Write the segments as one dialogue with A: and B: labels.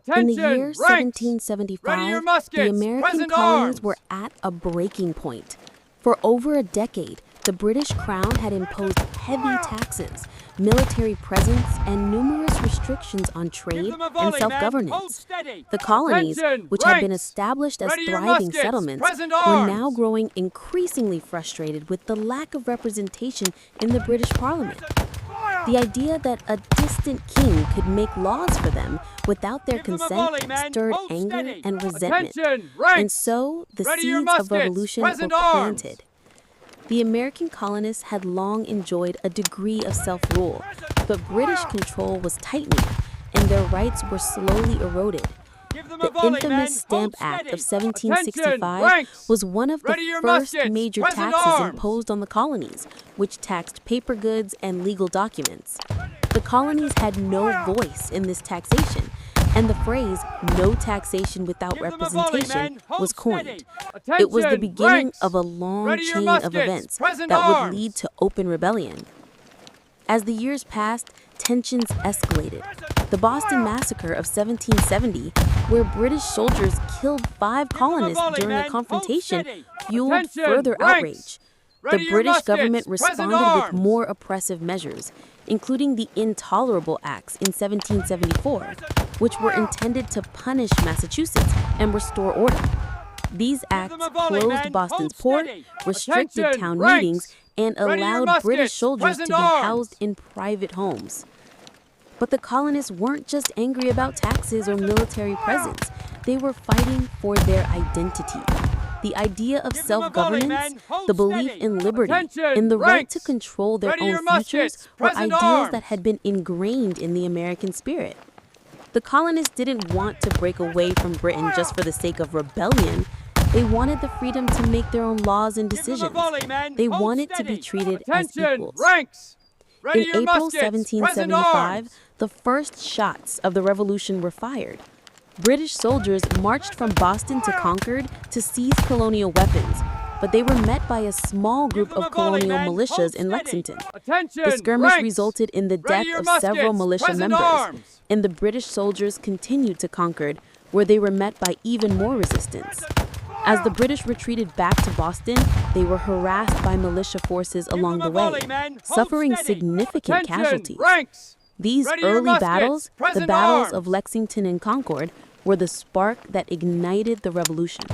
A: In the
B: Attention!
A: year
B: Ranks!
A: 1775,
B: Ready your
A: the
B: muskets!
A: American
B: Present
A: colonies
B: arms!
A: were at a breaking point. For over a decade, the British Crown had imposed heavy taxes, military presence, and numerous restrictions on
B: Give
A: trade
B: them a
A: and
B: volley, men. Hold
A: self-governance.
B: steady.
A: The colonies,
B: Attention!
A: which had been
B: Ranks!
A: established as
B: Ready your
A: thriving
B: muskets!
A: settlements,
B: Present
A: were
B: arms!
A: now growing increasingly frustrated with the lack of representation in the British Parliament. The idea that a distant king could make laws for them without their
B: Give them a
A: consent
B: volley, men.
A: stirred
B: Hold
A: anger
B: steady.
A: and resentment.
B: Attention! Ranks!
A: And so the
B: Ready your
A: seeds of
B: muskets!
A: revolution were
B: Present arms!
A: planted. The American colonists had long enjoyed a degree of self-rule, but British control was tightening, and their rights were slowly eroded.
B: Give them a
A: The
B: volley, men.
A: infamous Stamp
B: Hold
A: Act of
B: steady.
A: 1765
B: Attention! Ranks!
A: was one of the
B: Ready your
A: first
B: muskets!
A: major
B: Present
A: taxes
B: arms!
A: imposed on the colonies, which taxed paper goods and legal documents. The colonies had no voice in this taxation, and the phrase "no taxation without
B: Give them a volley,
A: representation"
B: men. Hold
A: was coined.
B: steady.
A: It was the
B: Attention!
A: beginning
B: Ranks!
A: of a long
B: Ready your
A: chain of
B: muskets!
A: events
B: Present
A: that would
B: arms!
A: lead to open rebellion. As the years passed, tensions escalated. The Boston Massacre of 1770, where British soldiers killed 5 colonists
B: volley,
A: during
B: men.
A: a
B: Hold
A: confrontation,
B: steady.
A: fueled
B: Attention!
A: further
B: Ranks!
A: outrage.
B: Ready
A: The
B: your
A: British
B: muskets!
A: government
B: Present
A: responded with
B: arms!
A: more oppressive measures, including the Intolerable Acts in 1774, which were intended to punish Massachusetts and restore order. These acts
B: them a volley,
A: closed
B: men.
A: Boston's
B: Hold
A: port,
B: steady.
A: restricted
B: Attention!
A: town
B: Ranks!
A: meetings, and
B: Ready your
A: allowed British
B: muskets!
A: soldiers to
B: Present
A: be
B: arms!
A: housed in private homes. But the colonists weren't just angry about taxes or military presence. They were fighting for their identity. The idea of
B: Give them a volley,
A: self-governance,
B: men. Hold
A: the belief
B: steady.
A: in liberty,
B: Attention!
A: and the right to
B: Ranks!
A: control their
B: Ready
A: own
B: your muskets!
A: futures were
B: Present
A: ideals
B: arms!
A: that had been ingrained in the American spirit. The colonists didn't want to break away from Britain just for the sake of rebellion. They wanted the freedom to make their own laws and
B: Give them a
A: decisions.
B: volley, men.
A: They
B: Hold
A: wanted to be
B: steady.
A: treated as
B: Attention!
A: equals.
B: Ranks! Ready
A: In
B: your
A: April
B: muskets! Present
A: 1775,
B: arms!
A: the first shots of the revolution were fired. British soldiers marched from Boston to Concord to seize colonial weapons, but they were met by a small group
B: Give them
A: of
B: a volley,
A: colonial
B: men.
A: militias
B: Hold
A: in
B: steady.
A: Lexington.
B: Attention!
A: The skirmish
B: Ranks!
A: resulted in the
B: Ready
A: death
B: your
A: of several
B: muskets!
A: militia
B: Present
A: members,
B: arms!
A: and the British soldiers continued to Concord, where they were met by even more resistance. As the British retreated back to Boston, they were harassed by militia forces along the
B: Give them a
A: way,
B: volley, men. Hold
A: suffering
B: steady.
A: significant
B: Attention!
A: casualties.
B: Ranks!
A: These
B: Ready your
A: early
B: muskets!
A: battles, the
B: Present
A: battles
B: arms!
A: of Lexington and Concord, were the spark that ignited the revolution.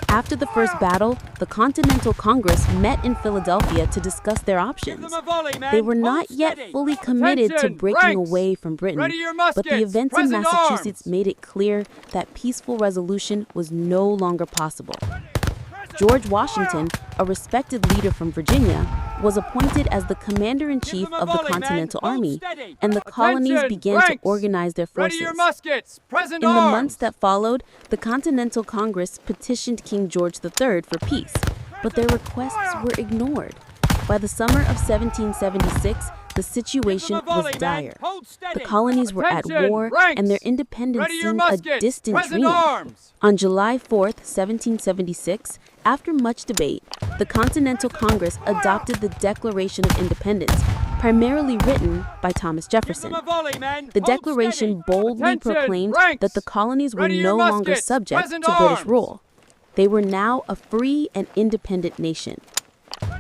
A: After the first battle, the Continental Congress met in Philadelphia to discuss their
B: Give
A: options.
B: them a volley, men.
A: They were
B: Hold
A: not yet
B: steady.
A: fully committed to
B: Attention!
A: breaking
B: Ranks!
A: away from Britain,
B: Ready your
A: but the
B: muskets!
A: events in
B: Present
A: Massachusetts
B: arms!
A: made it clear that peaceful resolution was no longer possible. George Washington, a respected leader from Virginia, was appointed as the commander-in-chief
B: Give them a
A: of the
B: volley, men.
A: Continental
B: Hold
A: Army,
B: steady.
A: and the colonies
B: Attention!
A: began to
B: Ranks!
A: organize their
B: Ready
A: forces.
B: your muskets! Present
A: In the
B: arms!
A: months that followed, the Continental Congress petitioned King George III for peace, but their requests were ignored. By the summer of 1776, the situation
B: Give them a volley,
A: was
B: men.
A: dire.
B: Hold steady.
A: The colonies were at
B: Attention!
A: war,
B: Ranks!
A: and their independence
B: Ready your
A: seemed a
B: muskets!
A: distant
B: Present
A: dream.
B: arms!
A: On July 4th, 1776, after much debate, the Continental Congress adopted the Declaration of Independence, primarily written by Thomas
B: Give
A: Jefferson.
B: them a volley, men.
A: The
B: Hold
A: declaration
B: steady.
A: boldly
B: Attention!
A: proclaimed
B: Ranks!
A: that the colonies were
B: Ready your
A: no longer
B: muskets!
A: subject
B: Present
A: to British
B: arms!
A: rule. They were now a free and independent nation.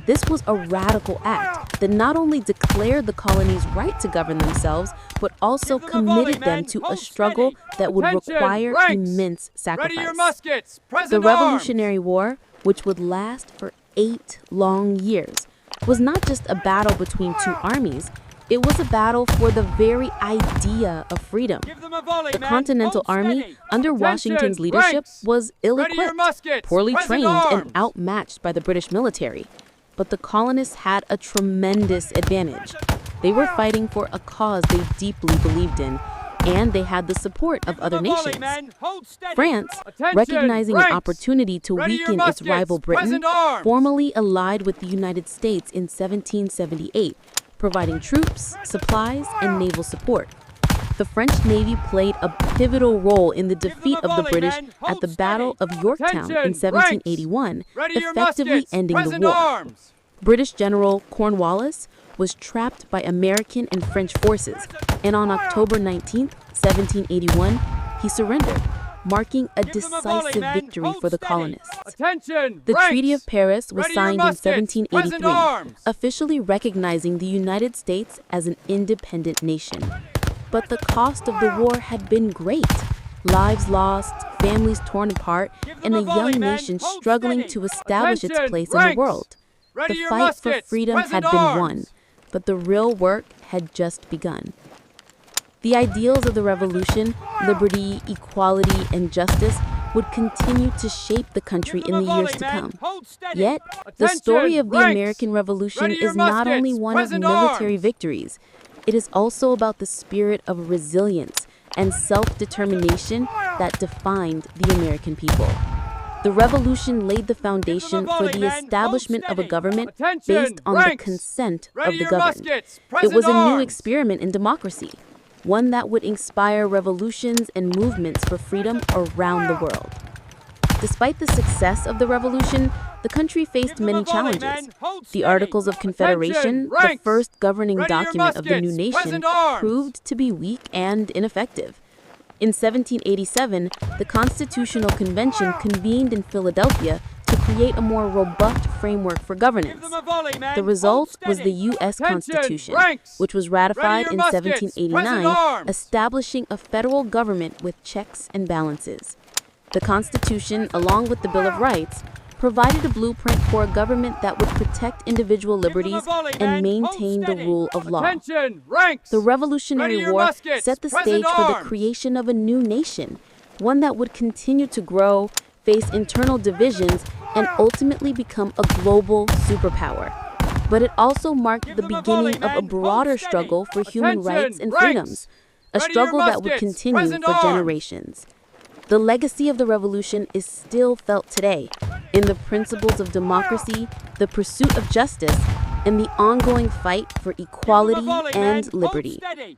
A: This was a radical act that not only declared the colonies' right to govern themselves, but also
B: Give them a volley,
A: committed them
B: men.
A: to a
B: Hold
A: struggle
B: steady.
A: that would
B: Attention!
A: require
B: Ranks!
A: immense
B: Ready
A: sacrifice.
B: your muskets! Present
A: The
B: arms!
A: Revolutionary War, which would last for 8 long years, was not just a battle between two armies. It was a battle for the very idea of freedom.
B: Give them a volley,
A: The
B: men.
A: Continental
B: Hold
A: Army,
B: steady.
A: under
B: Attention!
A: Washington's leadership,
B: Ranks!
A: was
B: Ready your
A: ill-equipped,
B: muskets!
A: poorly
B: Present
A: trained,
B: arms!
A: and outmatched by the British military. But the colonists had a tremendous advantage. They were fighting for a cause they deeply believed in, and they had the support of
B: Give
A: other
B: them a volley,
A: nations.
B: men. Hold steady.
A: France,
B: Attention!
A: recognizing
B: Ranks!
A: an opportunity to
B: Ready your
A: weaken its
B: muskets!
A: rival Britain,
B: Present arms!
A: formally allied with the United States in 1778, providing troops, supplies, and naval support. The French Navy played a pivotal role in the defeat
B: them a
A: of the
B: volley,
A: British
B: men.
A: at
B: Hold
A: the Battle of
B: steady.
A: Yorktown in
B: Attention!
A: 1781,
B: Ready your
A: effectively
B: muskets!
A: ending the
B: Present
A: war.
B: arms!
A: British General Cornwallis was trapped by American and French forces, and on October 19, 1781, he surrendered, marking a
B: Give them a volley,
A: decisive
B: men.
A: victory
B: Hold
A: for the
B: steady.
A: colonists.
B: Attention!
A: The
B: Ranks.
A: Treaty of Paris was
B: Ready your
A: signed in
B: muskets. Present
A: 1783,
B: arms.
A: officially recognizing the United States as an independent nation. But the cost of the war had been great. Lives lost, families torn apart,
B: Give
A: and
B: them
A: a
B: a volley,
A: young
B: men.
A: nation
B: Hold
A: struggling
B: steady.
A: to establish its
B: Attention.
A: place in
B: Ranks.
A: the world.
B: Ready
A: The
B: your
A: fight for
B: muskets.
A: freedom had
B: Present
A: been
B: arms.
A: won, but the real work had just begun. The ideals of the revolution, liberty, equality, and justice, would continue to shape the country
B: Give
A: in
B: them
A: the
B: a
A: years
B: volley,
A: to
B: men.
A: come.
B: Hold steady.
A: Yet, the story
B: Attention.
A: of the
B: Ranks.
A: American Revolution
B: Ready your
A: is not
B: muskets.
A: only one of
B: Present
A: military
B: arms.
A: victories, it is also about the spirit of resilience and self-determination that defined the American people. The revolution laid the foundation for
B: volley,
A: the
B: men.
A: establishment
B: Hold
A: of a
B: steady.
A: government
B: Attention.
A: based on the
B: Ranks.
A: consent
B: Ready
A: of the
B: your
A: governed.
B: muskets.
A: It
B: Present
A: was a new
B: arms.
A: experiment in democracy, one that would inspire revolutions and movements for freedom around the world. Despite the success of the revolution, the country faced
B: Give them
A: many
B: a volley,
A: challenges.
B: men. Hold
A: The
B: steady.
A: Articles of Confederation,
B: Attention.
A: the
B: Ranks.
A: first governing
B: Ready your
A: document of the new
B: muskets.
A: nation,
B: Present arms.
A: proved to be weak and ineffective. In 1787, the Constitutional Convention convened in Philadelphia to create a more robust framework for
B: Give
A: governance.
B: them a volley, men.
A: The result
B: Hold
A: was the
B: steady.
A: U.S.
B: Attention.
A: Constitution,
B: Ranks.
A: which was ratified
B: Ready
A: in
B: your muskets.
A: 1789,
B: Present arms.
A: establishing a federal government with checks and balances. The Constitution, along with the Bill of Rights, provided a blueprint for a government that would protect individual
B: Give them a
A: liberties
B: volley,
A: and
B: men.
A: maintain
B: Hold
A: the
B: steady.
A: rule of law.
B: Attention. Ranks.
A: The Revolutionary
B: Ready your
A: War
B: muskets.
A: set the
B: Present
A: stage for the
B: arms.
A: creation of a new nation, one that would continue to grow, face internal divisions, and ultimately become a global superpower. But it also marked
B: Give
A: the
B: them a volley,
A: beginning of a
B: men.
A: broader
B: Hold steady.
A: struggle for human
B: Attention.
A: rights and
B: Ranks.
A: freedoms, a
B: Ready your
A: struggle that would
B: muskets.
A: continue
B: Present
A: for
B: arms.
A: generations. The legacy of the revolution is still felt today in the principles of democracy, the pursuit of justice, and the ongoing fight for
B: Give them a
A: equality
B: volley, men.
A: and
B: Hold
A: liberty.
B: steady.